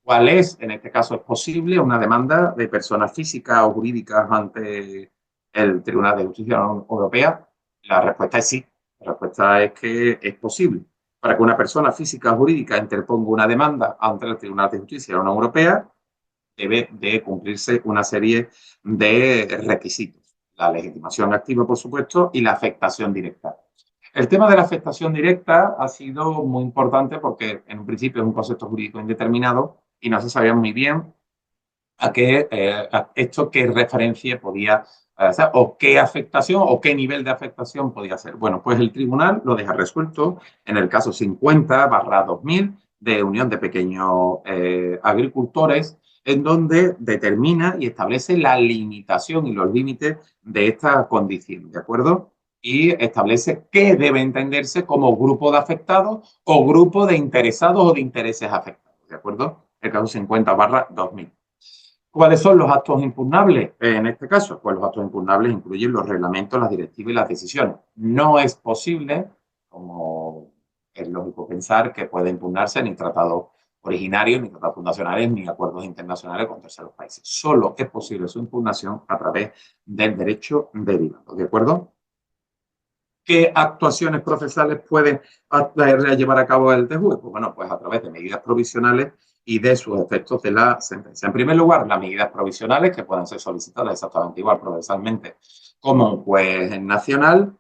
¿cuál es, en este caso, es posible una demanda de personas físicas o jurídicas ante el Tribunal de Justicia de la Unión Europea? La respuesta es sí. La respuesta es que es posible. Para que una persona física o jurídica interponga una demanda ante el Tribunal de Justicia de la Unión Europea, debe de cumplirse una serie de requisitos. La legitimación activa, por supuesto, y la afectación directa. El tema de la afectación directa ha sido muy importante porque en un principio es un concepto jurídico indeterminado y no se sabía muy bien a qué referencia podía hacer o qué afectación o qué nivel de afectación podía ser. Bueno, pues el tribunal lo deja resuelto en el caso 50/2000 de Unión de Pequeños Agricultores, en donde determina y establece la limitación y los límites de esta condición, ¿de acuerdo? Y establece qué debe entenderse como grupo de afectados o grupo de interesados o de intereses afectados, ¿de acuerdo? El caso 50/2000. ¿Cuáles son los actos impugnables en este caso? Pues los actos impugnables incluyen los reglamentos, las directivas y las decisiones. No es posible, como es lógico pensar, que pueda impugnarse ni tratados originarios, ni tratados fundacionales, ni acuerdos internacionales con terceros países. Solo es posible su impugnación a través del derecho derivado, ¿de acuerdo? ¿Qué actuaciones procesales pueden llevar a cabo el TJUE? Pues bueno, pues a través de medidas provisionales y de sus efectos de la sentencia. En primer lugar, las medidas provisionales que pueden ser solicitadas exactamente igual procesalmente como un juez nacional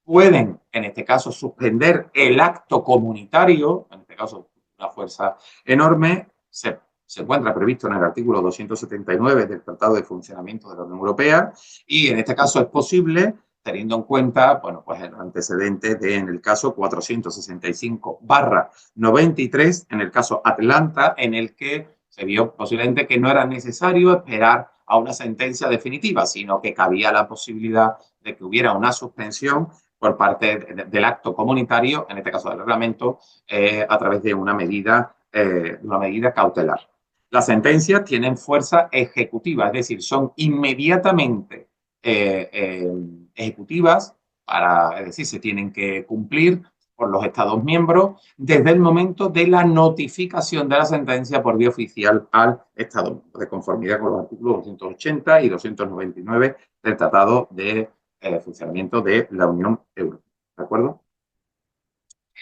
pueden, en este caso, suspender el acto comunitario, en este caso, una fuerza enorme, se encuentra previsto en el artículo 279 del Tratado de Funcionamiento de la Unión Europea y en este caso es posible teniendo en cuenta, bueno, pues el antecedente de, en el caso 465/93, en el caso Atlanta, en el que se vio posiblemente que no era necesario esperar a una sentencia definitiva, sino que cabía la posibilidad de que hubiera una suspensión por parte del acto comunitario, en este caso del reglamento, a través de una medida cautelar. Las sentencias tienen fuerza ejecutiva, es decir, son inmediatamente ejecutivas, es decir, se tienen que cumplir por los Estados miembros desde el momento de la notificación de la sentencia por vía oficial al Estado miembro, de conformidad con los artículos 280 y 299 del Tratado de Funcionamiento de la Unión Europea. ¿De acuerdo?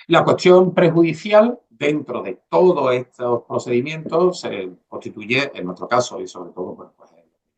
La cuestión prejudicial dentro de todos estos procedimientos se constituye, en nuestro caso, y sobre todo pues,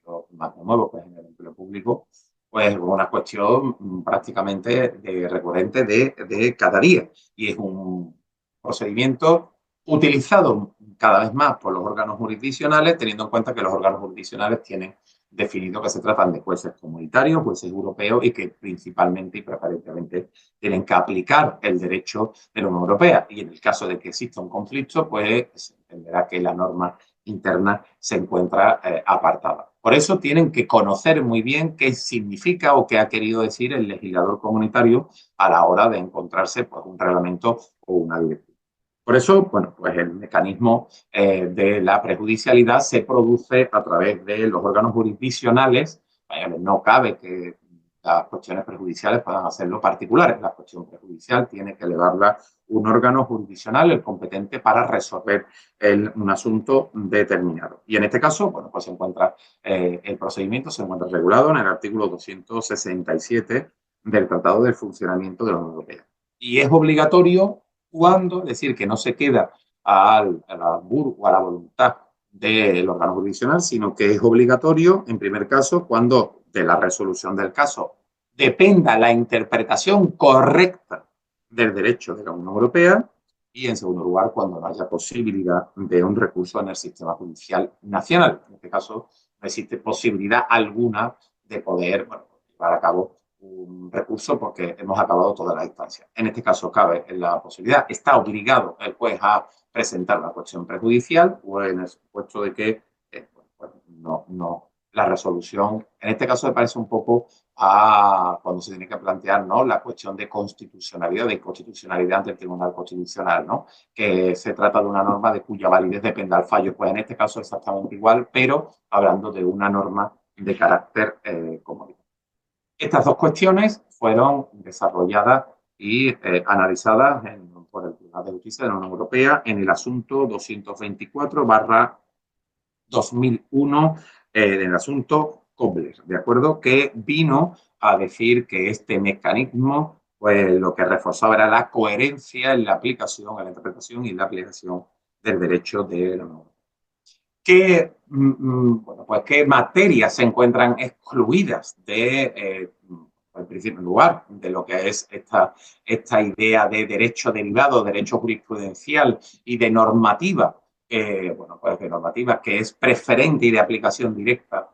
lo más nuevo, pues en el empleo público, pues una cuestión prácticamente recurrente de cada día. Y es un procedimiento utilizado cada vez más por los órganos jurisdiccionales, teniendo en cuenta que los órganos jurisdiccionales tienen definido que se tratan de jueces comunitarios, jueces europeos y que principalmente y preferentemente tienen que aplicar el derecho de la Unión Europea. Y en el caso de que exista un conflicto, pues se entenderá que la norma interna se encuentra apartada. Por eso tienen que conocer muy bien qué significa o qué ha querido decir el legislador comunitario a la hora de encontrarse pues, un reglamento o una directiva. Por eso, bueno, pues el mecanismo de la prejudicialidad se produce a través de los órganos jurisdiccionales. No cabe que las cuestiones prejudiciales puedan hacerlo particulares. La cuestión prejudicial tiene que elevarla un órgano jurisdiccional, el competente para resolver un asunto determinado. Y en este caso, bueno, pues se encuentra el procedimiento se encuentra regulado en el artículo 267 del Tratado de Funcionamiento de la Unión Europea. Y es obligatorio cuando, es decir, que no se queda a la voluntad del órgano jurisdiccional, sino que es obligatorio, en primer caso, cuando de la resolución del caso dependa la interpretación correcta del derecho de la Unión Europea y, en segundo lugar, cuando no haya posibilidad de un recurso en el sistema judicial nacional. En este caso, no existe posibilidad alguna de poder llevar a cabo un recurso porque hemos acabado toda la instancia. En este caso cabe la posibilidad, está obligado el juez a presentar la cuestión prejudicial o en el supuesto de que la resolución, en este caso me parece un poco a cuando se tiene que plantear ¿no? la cuestión de constitucionalidad, de inconstitucionalidad ante el Tribunal Constitucional, ¿no? Que se trata de una norma de cuya validez depende del fallo. Pues en este caso exactamente igual, pero hablando de una norma de carácter comunitario. Estas dos cuestiones fueron desarrolladas y analizadas por el Tribunal de Justicia de la Unión Europea en el asunto 224/2001, en el asunto Kobler, ¿de acuerdo? Que vino a decir que este mecanismo, pues lo que reforzaba era la coherencia en la aplicación, en la interpretación y la aplicación del derecho de la Unión Europea. ¿Qué materias se encuentran excluidas en primer lugar, de lo que es esta idea de derecho derivado, derecho jurisprudencial y de normativa, de normativa que es preferente y de aplicación directa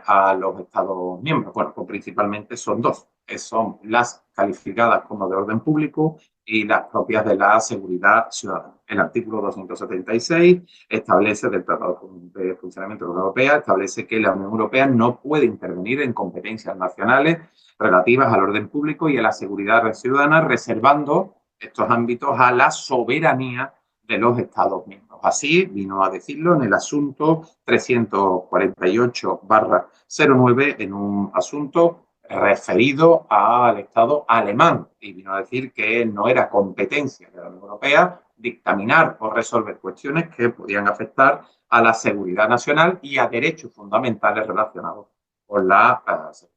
a los Estados miembros? Bueno, pues principalmente son dos, son las calificadas como de orden público y las propias de la seguridad ciudadana. El artículo 276 establece del Tratado de Funcionamiento de la Unión Europea, establece que la Unión Europea no puede intervenir en competencias nacionales relativas al orden público y a la seguridad ciudadana, reservando estos ámbitos a la soberanía de los Estados miembros. así vino a decirlo en el asunto 348/09, en un asunto referido al Estado alemán, y vino a decir que no era competencia de la Unión Europea dictaminar o resolver cuestiones que podían afectar a la seguridad nacional y a derechos fundamentales relacionados con la seguridad.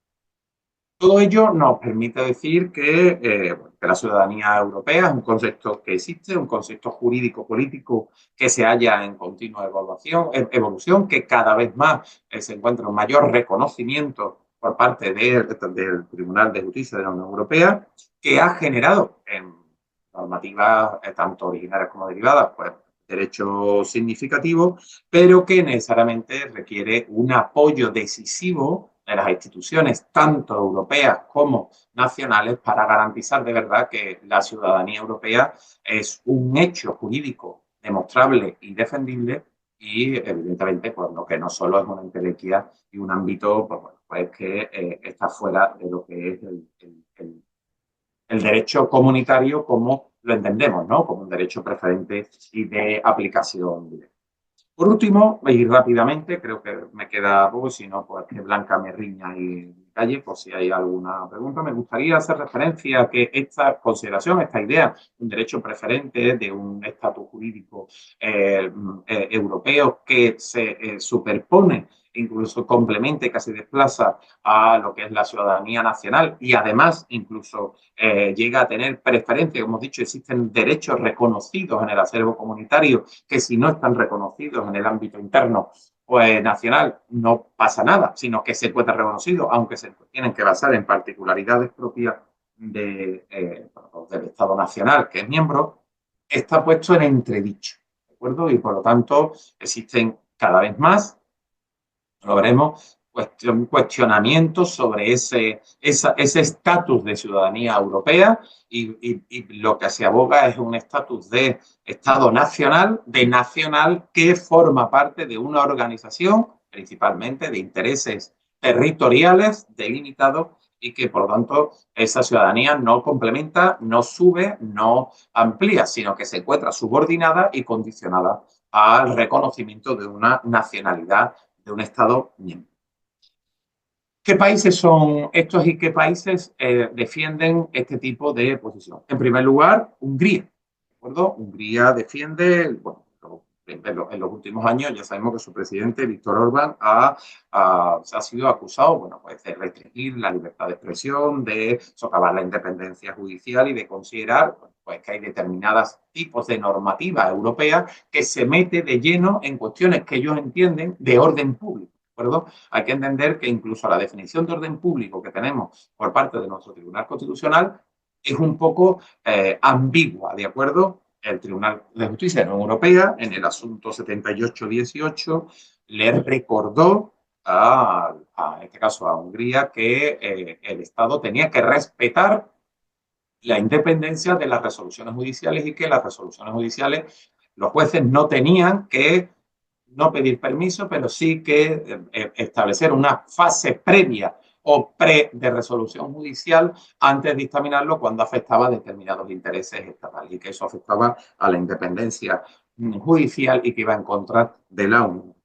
Todo ello nos permite decir que la ciudadanía europea es un concepto que existe, un concepto jurídico-político que se halla en continua evolución, que cada vez más se encuentra un mayor reconocimiento por parte del Tribunal de Justicia de la Unión Europea, que ha generado en normativas tanto originarias como derivadas, pues derechos significativos, pero que necesariamente requiere un apoyo decisivo de las instituciones, tanto europeas como nacionales, para garantizar de verdad que la ciudadanía europea es un hecho jurídico demostrable y defendible, y evidentemente pues, lo que no solo es una entelequia y un ámbito pues que está fuera de lo que es el derecho comunitario como lo entendemos, ¿no? Como un derecho preferente y de aplicación directa. Por último, y rápidamente, creo que me queda poco, si no, pues que Blanca me riña y calle, por si hay alguna pregunta. Me gustaría hacer referencia a que esta consideración, esta idea de un derecho preferente, de un estatus jurídico europeo que se superpone, incluso complementa y casi desplaza a lo que es la ciudadanía nacional, y además incluso llega a tener preferencia. Como hemos dicho, existen derechos reconocidos en el acervo comunitario que, si no están reconocidos en el ámbito interno pues nacional, no pasa nada, sino que se puede reconocido, aunque se tienen que basar en particularidades propias del Estado nacional que es miembro, está puesto en entredicho, ¿de acuerdo? Y por lo tanto existen cada vez más, lo veremos, cuestionamientos sobre ese estatus de ciudadanía europea, y lo que se aboga es un estatus de Estado nacional, que forma parte de una organización principalmente de intereses territoriales delimitados, y que por lo tanto esa ciudadanía no complementa, no sube, no amplía, sino que se encuentra subordinada y condicionada al reconocimiento de una nacionalidad de un Estado miembro. ¿Qué países son estos y qué países defienden este tipo de posición? En primer lugar, Hungría. ¿De acuerdo? Hungría defiende, bueno, en los últimos años ya sabemos que su presidente, Víctor Orbán, ha sido acusado, bueno, pues, de restringir la libertad de expresión, de socavar la independencia judicial y de considerar pues, que hay determinados tipos de normativa europea que se mete de lleno en cuestiones que ellos entienden de orden público. ¿De acuerdo? Hay que entender que incluso la definición de orden público que tenemos por parte de nuestro Tribunal Constitucional es un poco ambigua, ¿de acuerdo? El Tribunal de Justicia de la Unión Europea, en el asunto 7818, le recordó en este caso a Hungría, que el Estado tenía que respetar la independencia de las resoluciones judiciales, y que las resoluciones judiciales, los jueces no tenían que no pedir permiso, pero sí que establecer una fase previa o pre de resolución judicial antes de dictaminarlo cuando afectaba a determinados intereses estatales, y que eso afectaba a la independencia judicial y que iba en contra de la Unión.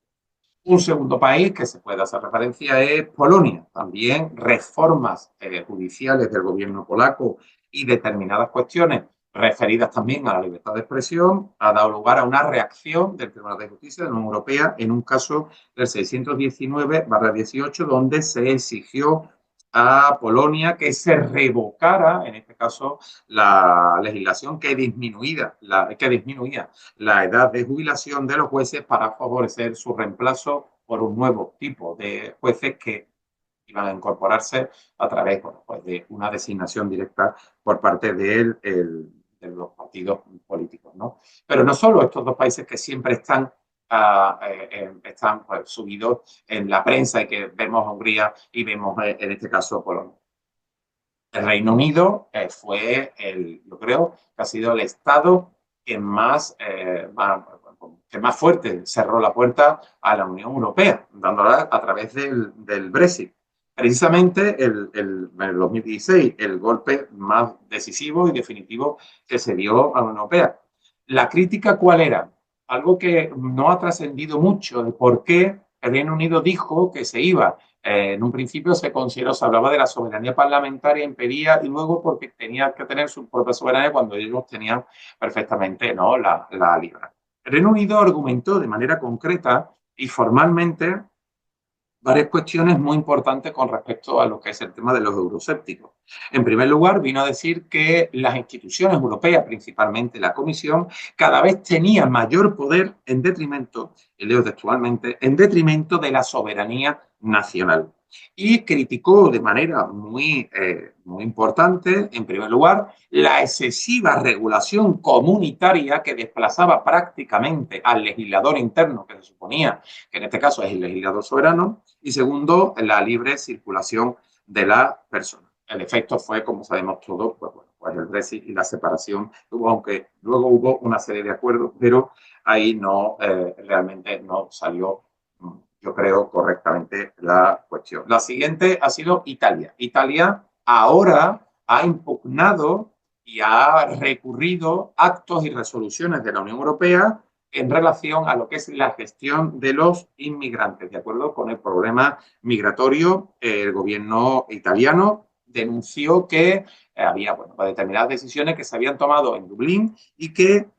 Un segundo país que se puede hacer referencia es Polonia. También reformas judiciales del gobierno polaco y determinadas cuestiones referidas también a la libertad de expresión ha dado lugar a una reacción del Tribunal de Justicia de la Unión Europea en un caso del 619/18, donde se exigió a Polonia que se revocara, en este caso, la legislación que disminuía la edad de jubilación de los jueces para favorecer su reemplazo por un nuevo tipo de jueces que iban a incorporarse a través, bueno, pues de una designación directa por parte de los partidos políticos, ¿no? Pero no solo estos dos países que siempre están pues, subidos en la prensa, y que vemos a Hungría y vemos en este caso Polonia. El Reino Unido yo creo que ha sido el Estado que más fuerte cerró la puerta a la Unión Europea, dándola a través del Brexit. Precisamente en el 2016, el golpe más decisivo y definitivo que se dio a la Unión Europea. ¿La crítica cuál era? algo que no ha trascendido mucho de por qué el Reino Unido dijo que se iba. En un principio se consideró, se hablaba de la soberanía parlamentaria, impedía, y luego porque tenía que tener su propia soberanía cuando ellos tenían perfectamente, ¿no?, la libra. El Reino Unido argumentó de manera concreta y formalmente varias cuestiones muy importantes con respecto a lo que es el tema de los euroscépticos. En primer lugar, vino a decir que las instituciones europeas, principalmente la Comisión, cada vez tenían mayor poder en detrimento, y leo textualmente, en detrimento de la soberanía nacional. Y criticó de manera muy importante, en primer lugar, la excesiva regulación comunitaria que desplazaba prácticamente al legislador interno, que se suponía que en este caso es el legislador soberano, y segundo, la libre circulación de la persona. El efecto fue, como sabemos todos, pues el Brexit y la separación, aunque luego hubo una serie de acuerdos, pero ahí no realmente no salió, yo creo, correctamente la cuestión. La siguiente ha sido Italia. Italia ahora ha impugnado y ha recurrido actos y resoluciones de la Unión Europea en relación a lo que es la gestión de los inmigrantes. De acuerdo con el problema migratorio, el gobierno italiano denunció que había determinadas decisiones que se habían tomado en Dublín y que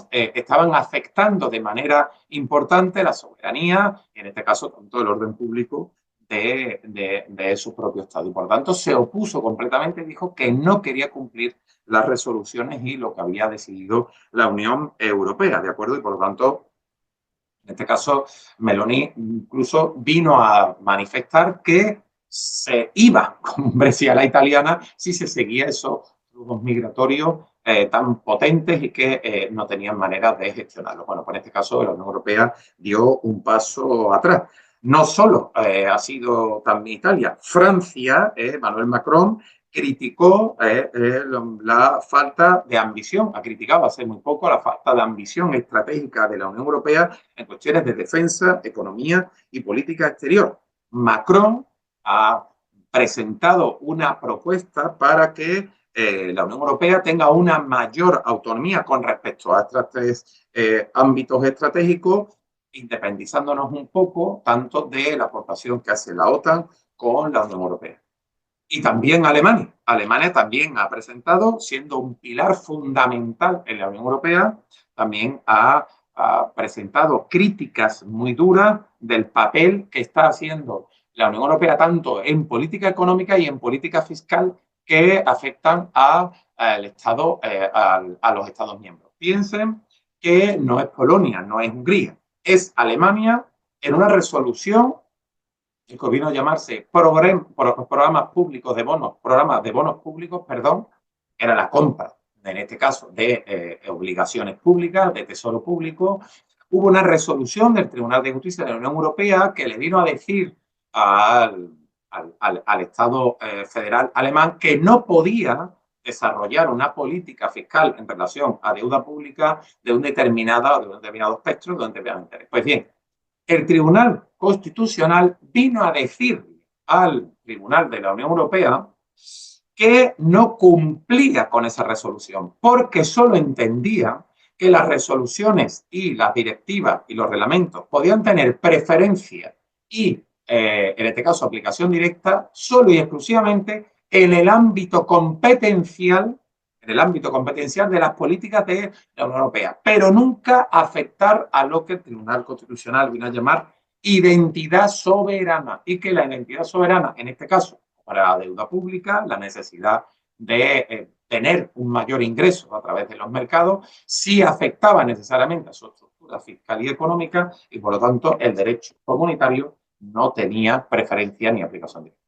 estaban afectando de manera importante la soberanía, y en este caso tanto el orden público de su propio Estado. Y por tanto se opuso completamente y dijo que no quería cumplir las resoluciones y lo que había decidido la Unión Europea, ¿de acuerdo? Y por lo tanto, en este caso, Meloni incluso vino a manifestar que se iba con Brexit a la italiana si se seguía esos flujos migratorios tan potentes y que no tenían manera de gestionarlo. Bueno, pues en este caso la Unión Europea dio un paso atrás. No solo ha sido también Italia, Francia, Emmanuel Macron criticó la falta de ambición, ha criticado hace muy poco la falta de ambición estratégica de la Unión Europea en cuestiones de defensa, economía y política exterior. Macron ha presentado una propuesta para que la Unión Europea tenga una mayor autonomía con respecto a estos tres ámbitos estratégicos, independizándonos un poco tanto de la aportación que hace la OTAN con la Unión Europea. Y también Alemania. Alemania también ha presentado, siendo un pilar fundamental en la Unión Europea, también ha presentado críticas muy duras del papel que está haciendo la Unión Europea tanto en política económica y en política fiscal que afectan al Estado, a los Estados miembros. Piensen que no es Polonia, no es Hungría, es Alemania en una resolución que vino a llamarse programas públicos de bonos, programas de bonos públicos, perdón, era la compra, en este caso, de obligaciones públicas, de tesoro público. Hubo una resolución del Tribunal de Justicia de la Unión Europea que le vino a decir al Estado federal alemán que no podía desarrollar una política fiscal en relación a deuda pública de un determinado espectro, de un determinado interés. Pues bien, el Tribunal Constitucional vino a decir al Tribunal de la Unión Europea que no cumplía con esa resolución, porque solo entendía que las resoluciones y las directivas y los reglamentos podían tener preferencia y, en este caso, aplicación directa, solo y exclusivamente en el ámbito competencial de las políticas de la Unión Europea, pero nunca afectar a lo que el Tribunal Constitucional vino a llamar identidad soberana, y que la identidad soberana, en este caso, para la deuda pública, la necesidad de tener un mayor ingreso a través de los mercados, sí afectaba necesariamente a su estructura fiscal y económica, y por lo tanto el derecho comunitario no tenía preferencia ni aplicación directa.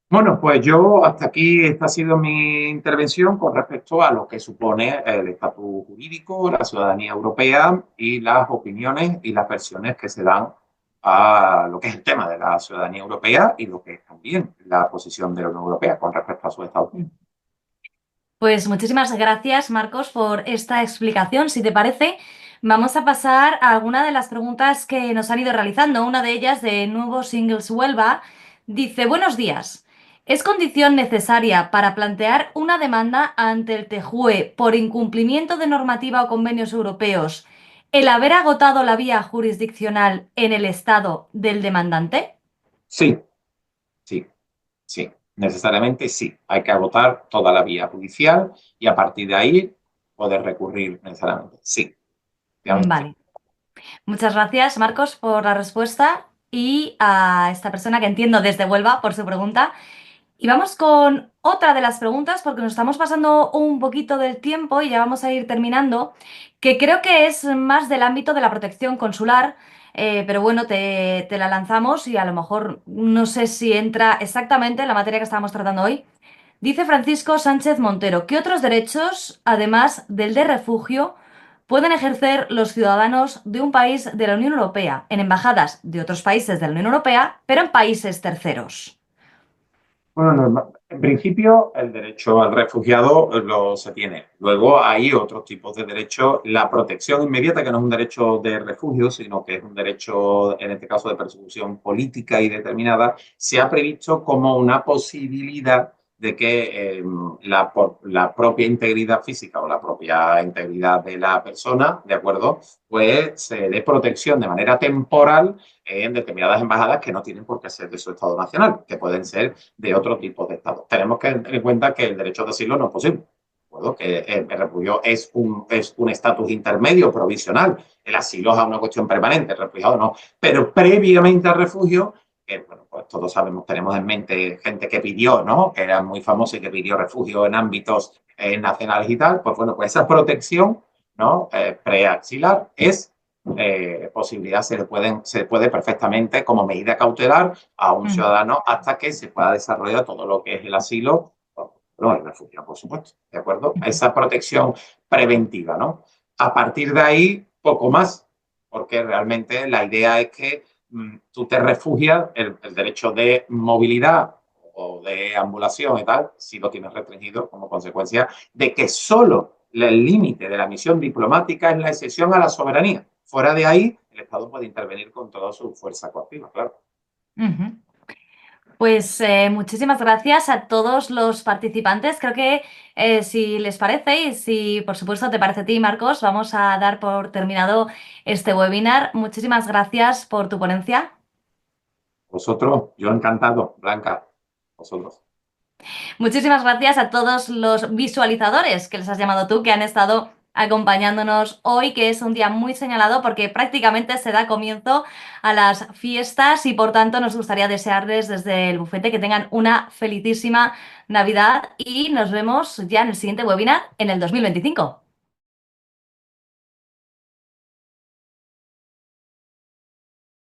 Bueno, pues yo hasta aquí, esta ha sido mi intervención con respecto a lo que supone el estatus jurídico, la ciudadanía europea y las opiniones y las versiones que se dan a lo que es el tema de la ciudadanía europea y lo que es también la posición de la Unión Europea con respecto a su Estados Unidos.
Pues muchísimas gracias, Marcos, por esta explicación. Si te parece, vamos a pasar a alguna de las preguntas que nos han ido realizando. Una de ellas, de Nuevo Singles Huelva, dice: Buenos días. ¿Es condición necesaria para plantear una demanda ante el TJUE por incumplimiento de normativa o convenios europeos ¿El haber agotado la vía jurisdiccional en el estado del demandante?
Sí, sí, sí. Necesariamente sí. Hay que agotar toda la vía judicial y a partir de ahí poder recurrir necesariamente. Sí, efectivamente.
Vale. Muchas gracias, Marcos, por la respuesta y a esta persona que entiendo desde Huelva por su pregunta. Y vamos con otra de las preguntas porque nos estamos pasando un poquito del tiempo y ya vamos a ir terminando, que creo que es más del ámbito de la protección consular, pero bueno, te la lanzamos y a lo mejor no sé si entra exactamente en la materia que estábamos tratando hoy. Dice Francisco Sánchez Montero, ¿qué otros derechos, además del de refugio, pueden ejercer los ciudadanos de un país de la Unión Europea en embajadas de otros países de la Unión Europea, pero en países terceros?
Bueno, en principio el derecho al refugiado lo se tiene. Luego hay otros tipos de derechos. La protección inmediata, que no es un derecho de refugio, sino que es un derecho, en este caso, de persecución política y determinada, se ha previsto como una posibilidad de que la propia integridad física o la propia integridad de la persona, ¿de acuerdo? Pues se dé protección de manera temporal en determinadas embajadas que no tienen por qué ser de su Estado nacional, que pueden ser de otro tipo de Estado. Tenemos que tener en cuenta que el derecho de asilo no es posible. Bueno, que el refugio es un estatus intermedio, provisional. El asilo es una cuestión permanente, el refugiado no. Pero previamente al refugio, bueno, pues todos sabemos, tenemos en mente gente que pidió, ¿no? Que era muy famosa y que pidió refugio en ámbitos nacionales y tal. Pues bueno, pues esa protección, ¿no? Preaxilar es posibilidad se puede perfectamente como medida cautelar a un
Mm,
ciudadano hasta que se pueda desarrollar todo lo que es el asilo, no, el refugio, por supuesto, ¿de acuerdo?
mm,
Esa protección preventiva, ¿no? A partir de ahí, poco más, porque realmente la idea es que tú te refugias, el derecho de movilidad o de ambulación y tal, si lo tienes restringido como consecuencia de que solo el límite de la misión diplomática es la excepción a la soberanía. Fuera de ahí, el Estado puede intervenir con toda su fuerza coactiva, claro.
ujú. Pues muchísimas gracias a todos los participantes. Creo que si les parece y si por supuesto te parece a ti, Marcos, vamos a dar por terminado este webinar. Muchísimas gracias por tu ponencia.
Vosotros, yo encantado, Blanca, vosotros.
Muchísimas gracias a todos los visualizadores que les has llamado tú, que han estado acompañándonos hoy, que es un día muy señalado porque prácticamente se da comienzo a las fiestas y por tanto nos gustaría desearles desde el bufete que tengan una felicísima Navidad y nos vemos ya en el siguiente webinar en el 2025.